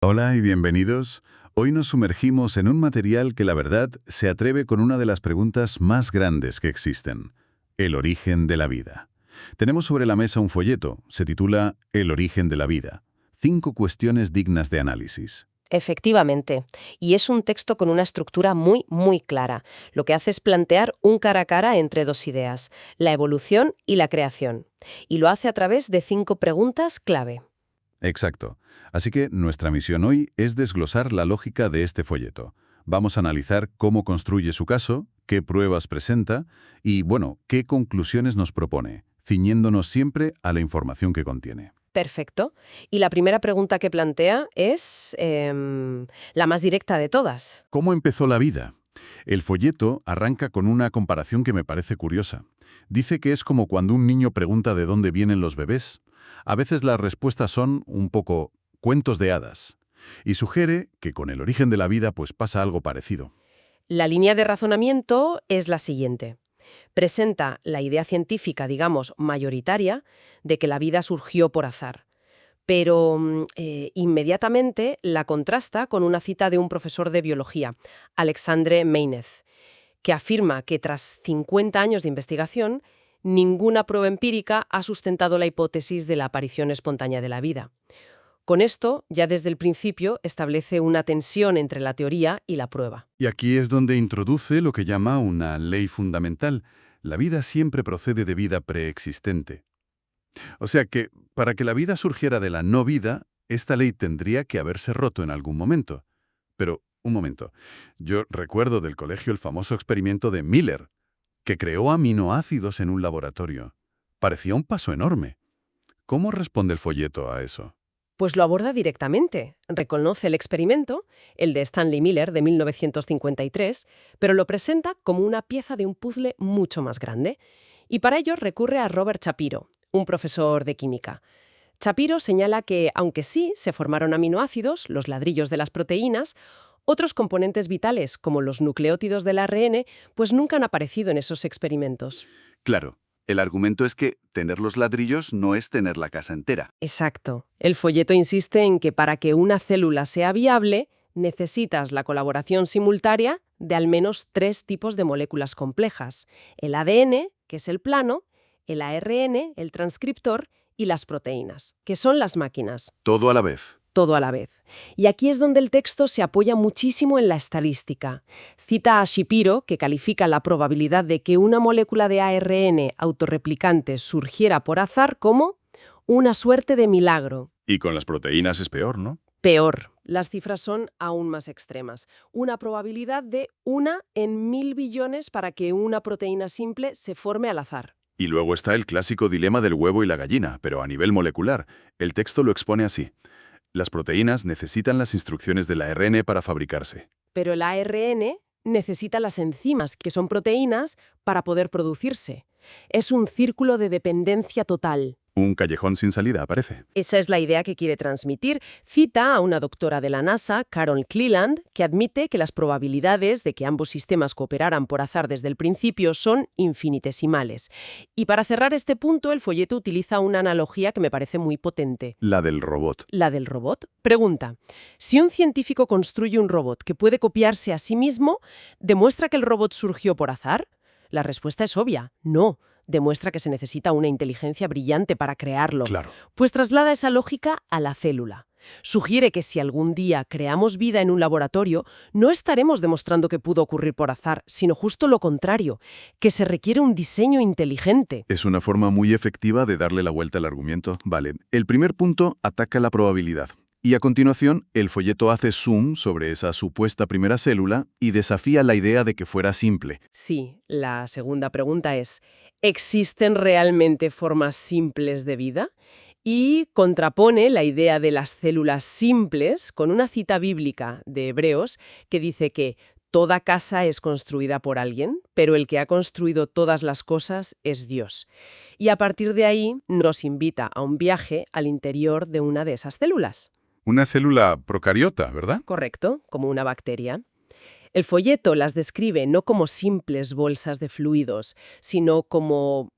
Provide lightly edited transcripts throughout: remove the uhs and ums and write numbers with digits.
Hola y bienvenidos. Hoy nos sumergimos en un material que la verdad se atreve con una de las preguntas más grandes que existen, el origen de la vida. Tenemos sobre la mesa un folleto, se titula El origen de la vida. 5 cuestiones dignas de análisis. Efectivamente, y es un texto con una estructura muy clara. Lo que hace es plantear un cara a cara entre dos ideas, la evolución y la creación. Y lo hace a través de 5 preguntas clave. Exacto. Así que nuestra misión hoy es desglosar la lógica de este folleto. Vamos a analizar cómo construye su caso, qué pruebas presenta y, bueno, qué conclusiones nos propone, ciñéndonos siempre a la información que contiene. Perfecto. Y la primera pregunta que plantea es la más directa de todas. ¿Cómo empezó la vida? El folleto arranca con una comparación que me parece curiosa. Dice que es como cuando un niño pregunta de dónde vienen los bebés. A veces las respuestas son un poco cuentos de hadas. Y sugiere que con el origen de la vida pues pasa algo parecido. La línea de razonamiento es la siguiente. Presenta la idea científica, digamos, mayoritaria, de que la vida surgió por azar. Pero inmediatamente la contrasta con una cita de un profesor de biología, Alexandre Meinez, que afirma que tras 50 años de investigación, ninguna prueba empírica ha sustentado la hipótesis de la aparición espontánea de la vida. Con esto, ya desde el principio, establece una tensión entre la teoría y la prueba. Y aquí es donde introduce lo que llama una ley fundamental. La vida siempre procede de vida preexistente. O sea que, para que la vida surgiera de la no vida, esta ley tendría que haberse roto en algún momento. Pero, un momento, yo recuerdo del colegio el famoso experimento de Miller, que creó aminoácidos en un laboratorio. Parecía un paso enorme. ¿Cómo responde el folleto a eso? Pues lo aborda directamente. Reconoce el experimento, el de Stanley Miller de 1953, pero lo presenta como una pieza de un puzzle mucho más grande. Y para ello recurre a Robert Shapiro, un profesor de química. Shapiro señala que, aunque sí se formaron aminoácidos, los ladrillos de las proteínas, otros componentes vitales, como los nucleótidos del ARN, pues nunca han aparecido en esos experimentos. Claro, el argumento es que tener los ladrillos no es tener la casa entera. Exacto. El folleto insiste en que para que una célula sea viable, necesitas la colaboración simultánea de al menos 3 tipos de moléculas complejas: el ADN, que es el plano, el ARN, el transcriptor, y las proteínas, que son las máquinas. Todo a la vez. Todo a la vez. Y aquí es donde el texto se apoya muchísimo en la estadística. Cita a Shapiro, que califica la probabilidad de que una molécula de ARN autorreplicante surgiera por azar como una suerte de milagro. Y con las proteínas es peor, ¿no? Peor, las cifras son aún más extremas. Una probabilidad de 1 en 1000 billones para que una proteína simple se forme al azar. Y luego está el clásico dilema del huevo y la gallina, pero a nivel molecular. El texto lo expone así. Las proteínas necesitan las instrucciones del ARN para fabricarse. Pero el ARN necesita las enzimas, que son proteínas, para poder producirse. Es un círculo de dependencia total. Un callejón sin salida, parece. Esa es la idea que quiere transmitir. Cita a una doctora de la NASA, Carol Cleland, que admite que las probabilidades de que ambos sistemas cooperaran por azar desde el principio son infinitesimales. Y para cerrar este punto, el folleto utiliza una analogía que me parece muy potente. La del robot. ¿La del robot? Pregunta, si un científico construye un robot que puede copiarse a sí mismo, ¿demuestra que el robot surgió por azar? La respuesta es obvia, no. Demuestra que se necesita una inteligencia brillante para crearlo. Claro. Pues traslada esa lógica a la célula. Sugiere que si algún día creamos vida en un laboratorio, no estaremos demostrando que pudo ocurrir por azar, sino justo lo contrario, que se requiere un diseño inteligente. Es una forma muy efectiva de darle la vuelta al argumento. Vale, el primer punto ataca la probabilidad. Y a continuación, el folleto hace zoom sobre esa supuesta primera célula y desafía la idea de que fuera simple. Sí, la segunda pregunta es, ¿existen realmente formas simples de vida? Y contrapone la idea de las células simples con una cita bíblica de Hebreos que dice que toda casa es construida por alguien, pero el que ha construido todas las cosas es Dios. Y a partir de ahí nos invita a un viaje al interior de una de esas células. Una célula procariota, ¿verdad? Correcto, como una bacteria. El folleto las describe no como simples bolsas de fluidos, sino como,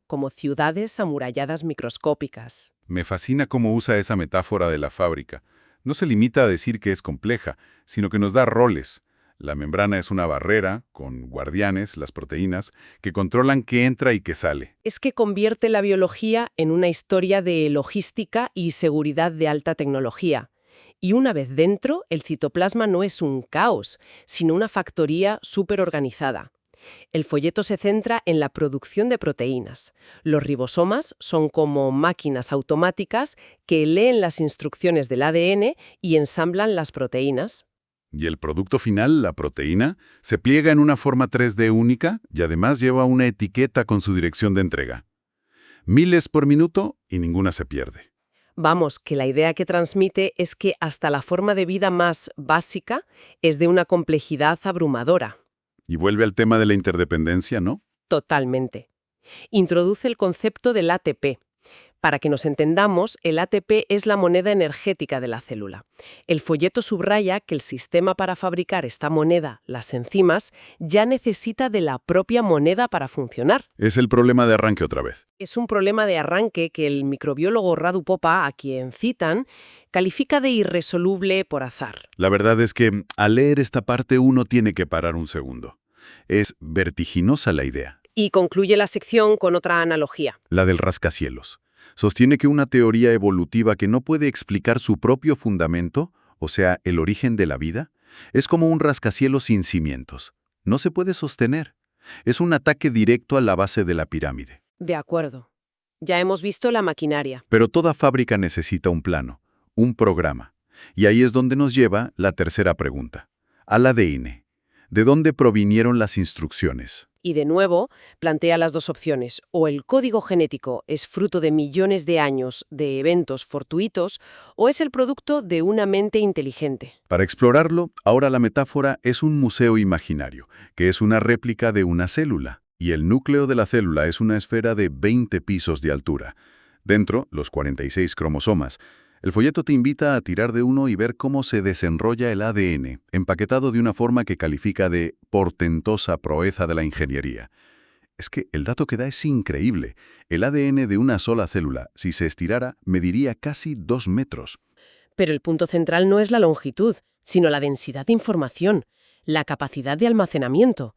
como ciudades amuralladas microscópicas. Me fascina cómo usa esa metáfora de la fábrica. No se limita a decir que es compleja, sino que nos da roles. La membrana es una barrera, con guardianes, las proteínas, que controlan qué entra y qué sale. Es que convierte la biología en una historia de logística y seguridad de alta tecnología. Y una vez dentro, el citoplasma no es un caos, sino una factoría súper organizada. El folleto se centra en la producción de proteínas. Los ribosomas son como máquinas automáticas que leen las instrucciones del ADN y ensamblan las proteínas. Y el producto final, la proteína, se pliega en una forma 3D única y además lleva una etiqueta con su dirección de entrega. Miles por minuto y ninguna se pierde. Vamos, que la idea que transmite es que hasta la forma de vida más básica es de una complejidad abrumadora. Y vuelve al tema de la interdependencia, ¿no? Totalmente. Introduce el concepto del ATP. Para que nos entendamos, el ATP es la moneda energética de la célula. El folleto subraya que el sistema para fabricar esta moneda, las enzimas, ya necesita de la propia moneda para funcionar. Es el problema de arranque otra vez. Es un problema de arranque que el microbiólogo Radu Popa, a quien citan, califica de irresoluble por azar. La verdad es que al leer esta parte uno tiene que parar un segundo. Es vertiginosa la idea. Y concluye la sección con otra analogía. La del rascacielos. Sostiene que una teoría evolutiva que no puede explicar su propio fundamento, o sea, el origen de la vida, es como un rascacielos sin cimientos. No se puede sostener. Es un ataque directo a la base de la pirámide. De acuerdo. Ya hemos visto la maquinaria. Pero toda fábrica necesita un plano, un programa. Y ahí es donde nos lleva la tercera pregunta. Al ADN. ¿De dónde provinieron las instrucciones? Y de nuevo, plantea las dos opciones. O el código genético es fruto de millones de años de eventos fortuitos, o es el producto de una mente inteligente. Para explorarlo, ahora la metáfora es un museo imaginario, que es una réplica de una célula. Y el núcleo de la célula es una esfera de 20 pisos de altura. Dentro, los 46 cromosomas. El folleto te invita a tirar de uno y ver cómo se desenrolla el ADN, empaquetado de una forma que califica de portentosa proeza de la ingeniería. Es que el dato que da es increíble. El ADN de una sola célula, si se estirara, mediría casi 2 metros. Pero el punto central no es la longitud, sino la densidad de información, la capacidad de almacenamiento.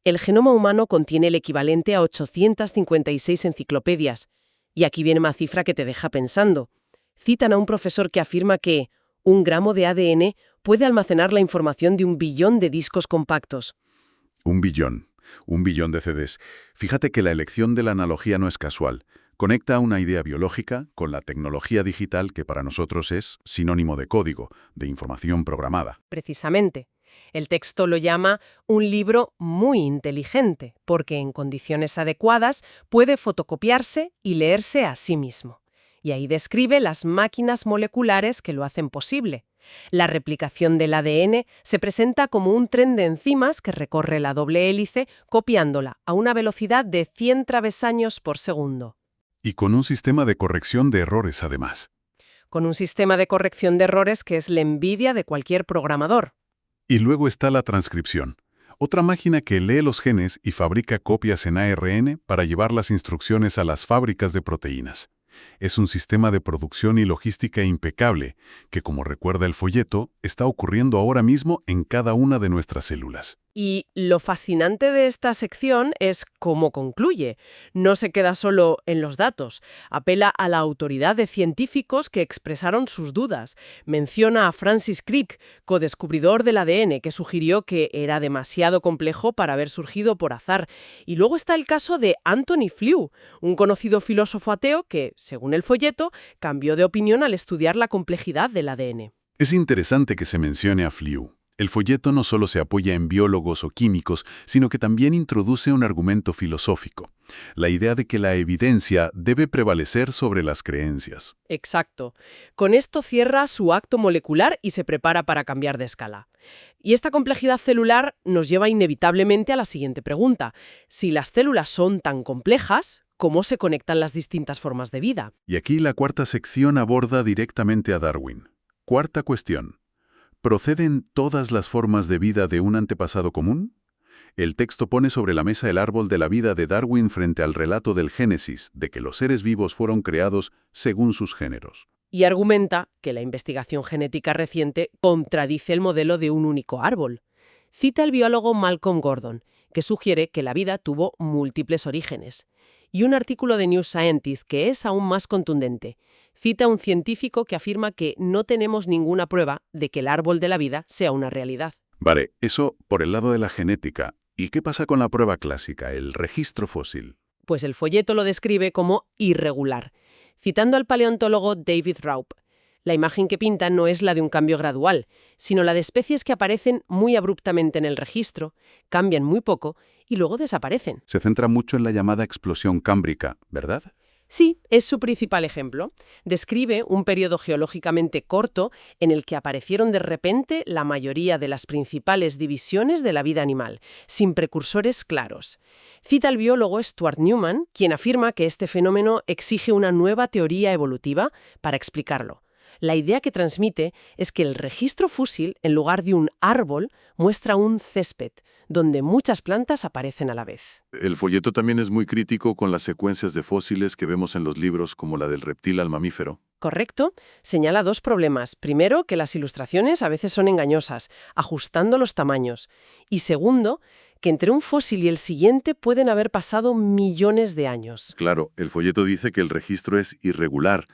El genoma humano contiene el equivalente a 856 enciclopedias. Y aquí viene una cifra que te deja pensando. Citan a un profesor que afirma que 1 gramo de ADN puede almacenar la información de 1 billón de discos compactos. 1 billón. 1 billón de CDs. Fíjate que la elección de la analogía no es casual. Conecta una idea biológica con la tecnología digital que para nosotros es sinónimo de código, de información programada. Precisamente. El texto lo llama un libro muy inteligente, porque en condiciones adecuadas puede fotocopiarse y leerse a sí mismo. Y ahí describe las máquinas moleculares que lo hacen posible. La replicación del ADN se presenta como un tren de enzimas que recorre la doble hélice copiándola a una velocidad de 100 travesaños por segundo. Y con un sistema de corrección de errores además. Con un sistema de corrección de errores que es la envidia de cualquier programador. Y luego está la transcripción. Otra máquina que lee los genes y fabrica copias en ARN para llevar las instrucciones a las fábricas de proteínas. Es un sistema de producción y logística impecable que, como recuerda el folleto, está ocurriendo ahora mismo en cada una de nuestras células. Y lo fascinante de esta sección es cómo concluye. No se queda solo en los datos. Apela a la autoridad de científicos que expresaron sus dudas. Menciona a Francis Crick, codescubridor del ADN, que sugirió que era demasiado complejo para haber surgido por azar. Y luego está el caso de Anthony Flew, un conocido filósofo ateo que, según el folleto, cambió de opinión al estudiar la complejidad del ADN. Es interesante que se mencione a Flew. El folleto no solo se apoya en biólogos o químicos, sino que también introduce un argumento filosófico, la idea de que la evidencia debe prevalecer sobre las creencias. Exacto. Con esto cierra su acto molecular y se prepara para cambiar de escala. Y esta complejidad celular nos lleva inevitablemente a la siguiente pregunta. Si las células son tan complejas, ¿cómo se conectan las distintas formas de vida? Y aquí la cuarta sección aborda directamente a Darwin. Cuarta cuestión. ¿Proceden todas las formas de vida de un antepasado común? El texto pone sobre la mesa el árbol de la vida de Darwin frente al relato del Génesis, de que los seres vivos fueron creados según sus géneros. y argumenta que la investigación genética reciente contradice el modelo de un único árbol. Cita al biólogo Malcolm Gordon, que sugiere que la vida tuvo múltiples orígenes. Y un artículo de New Scientist que es aún más contundente. Cita a un científico que afirma que no tenemos ninguna prueba de que el árbol de la vida sea una realidad. Vale, eso por el lado de la genética. ¿Y qué pasa con la prueba clásica, el registro fósil? Pues el folleto lo describe como irregular, citando al paleontólogo David Raup. La imagen que pinta no es la de un cambio gradual, sino la de especies que aparecen muy abruptamente en el registro, cambian muy poco y luego desaparecen. Se centra mucho en la llamada explosión cámbrica, ¿verdad? Sí, es su principal ejemplo. Describe un periodo geológicamente corto en el que aparecieron de repente la mayoría de las principales divisiones de la vida animal, sin precursores claros. Cita al biólogo Stuart Newman, quien afirma que este fenómeno exige una nueva teoría evolutiva para explicarlo. La idea que transmite es que el registro fósil, en lugar de un árbol, muestra un césped, donde muchas plantas aparecen a la vez. El folleto también es muy crítico con las secuencias de fósiles que vemos en los libros, como la del reptil al mamífero. Correcto, señala dos problemas. Primero, que las ilustraciones a veces son engañosas, ajustando los tamaños. Y segundo, que entre un fósil y el siguiente pueden haber pasado millones de años. Claro, el folleto dice que el registro es irregular,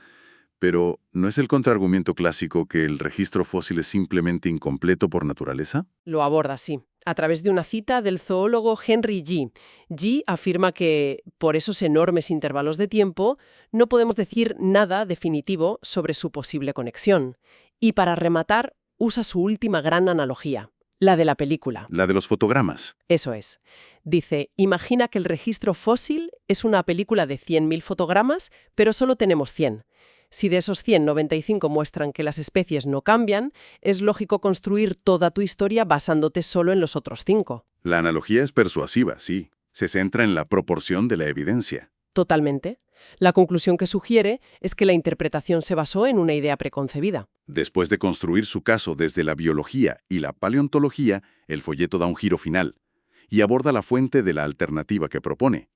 pero ¿no es el contraargumento clásico que el registro fósil es simplemente incompleto por naturaleza? Lo aborda así, a través de una cita del zoólogo Henry Gee. Gee afirma que, por esos enormes intervalos de tiempo, no podemos decir nada definitivo sobre su posible conexión. Y para rematar, usa su última gran analogía, la de la película. La de los fotogramas. Eso es. Dice, imagina que el registro fósil es una película de 100.000 fotogramas, pero solo tenemos 100. Si de esos 100, 95 muestran que las especies no cambian, es lógico construir toda tu historia basándote solo en los otros 5. La analogía es persuasiva, sí. Se centra en la proporción de la evidencia. Totalmente. La conclusión que sugiere es que la interpretación se basó en una idea preconcebida. Después de construir su caso desde la biología y la paleontología, el folleto da un giro final y aborda la fuente de la alternativa que propone.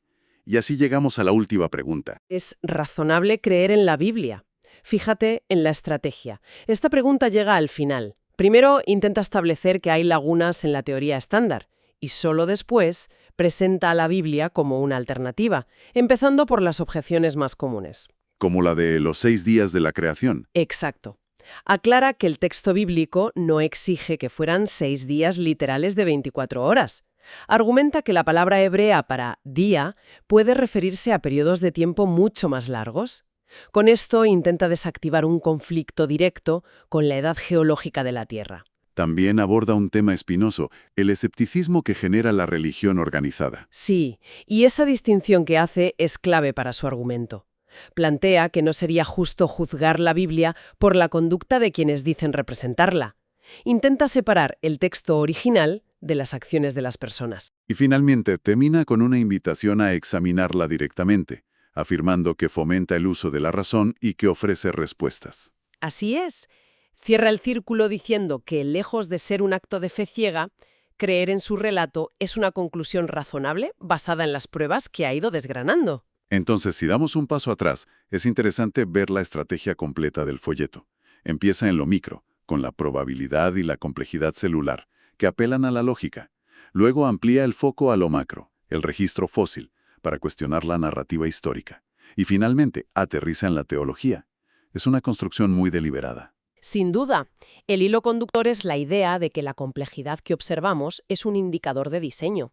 Y así llegamos a la última pregunta. ¿Es razonable creer en la Biblia? Fíjate en la estrategia. Esta pregunta llega al final. Primero intenta establecer que hay lagunas en la teoría estándar y solo después presenta a la Biblia como una alternativa, empezando por las objeciones más comunes. Como la de los 6 días de la creación. Exacto. Aclara que el texto bíblico no exige que fueran 6 días literales de 24 horas. Argumenta que la palabra hebrea para día puede referirse a periodos de tiempo mucho más largos. Con esto intenta desactivar un conflicto directo con la edad geológica de la Tierra. También aborda un tema espinoso, el escepticismo que genera la religión organizada. Sí, y esa distinción que hace es clave para su argumento. Plantea que no sería justo juzgar la Biblia por la conducta de quienes dicen representarla. Intenta separar el texto original de las acciones de las personas. Y finalmente termina con una invitación a examinarla directamente, afirmando que fomenta el uso de la razón y que ofrece respuestas. Así es. Cierra el círculo diciendo que, lejos de ser un acto de fe ciega, creer en su relato es una conclusión razonable basada en las pruebas que ha ido desgranando. Entonces, si damos un paso atrás, es interesante ver la estrategia completa del folleto. Empieza en lo micro, con la probabilidad y la complejidad celular, que apelan a la lógica. Luego amplía el foco a lo macro, el registro fósil, para cuestionar la narrativa histórica. Y finalmente, aterriza en la teología. Es una construcción muy deliberada. Sin duda, el hilo conductor es la idea de que la complejidad que observamos es un indicador de diseño.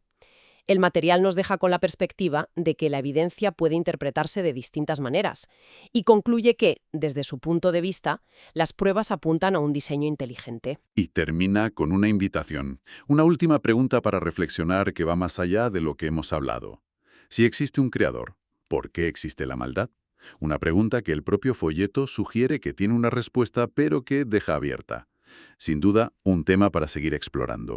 El material nos deja con la perspectiva de que la evidencia puede interpretarse de distintas maneras y concluye que, desde su punto de vista, las pruebas apuntan a un diseño inteligente. Y termina con una invitación, una última pregunta para reflexionar que va más allá de lo que hemos hablado. Si existe un creador, ¿por qué existe la maldad? Una pregunta que el propio folleto sugiere que tiene una respuesta, pero que deja abierta. Sin duda, un tema para seguir explorando.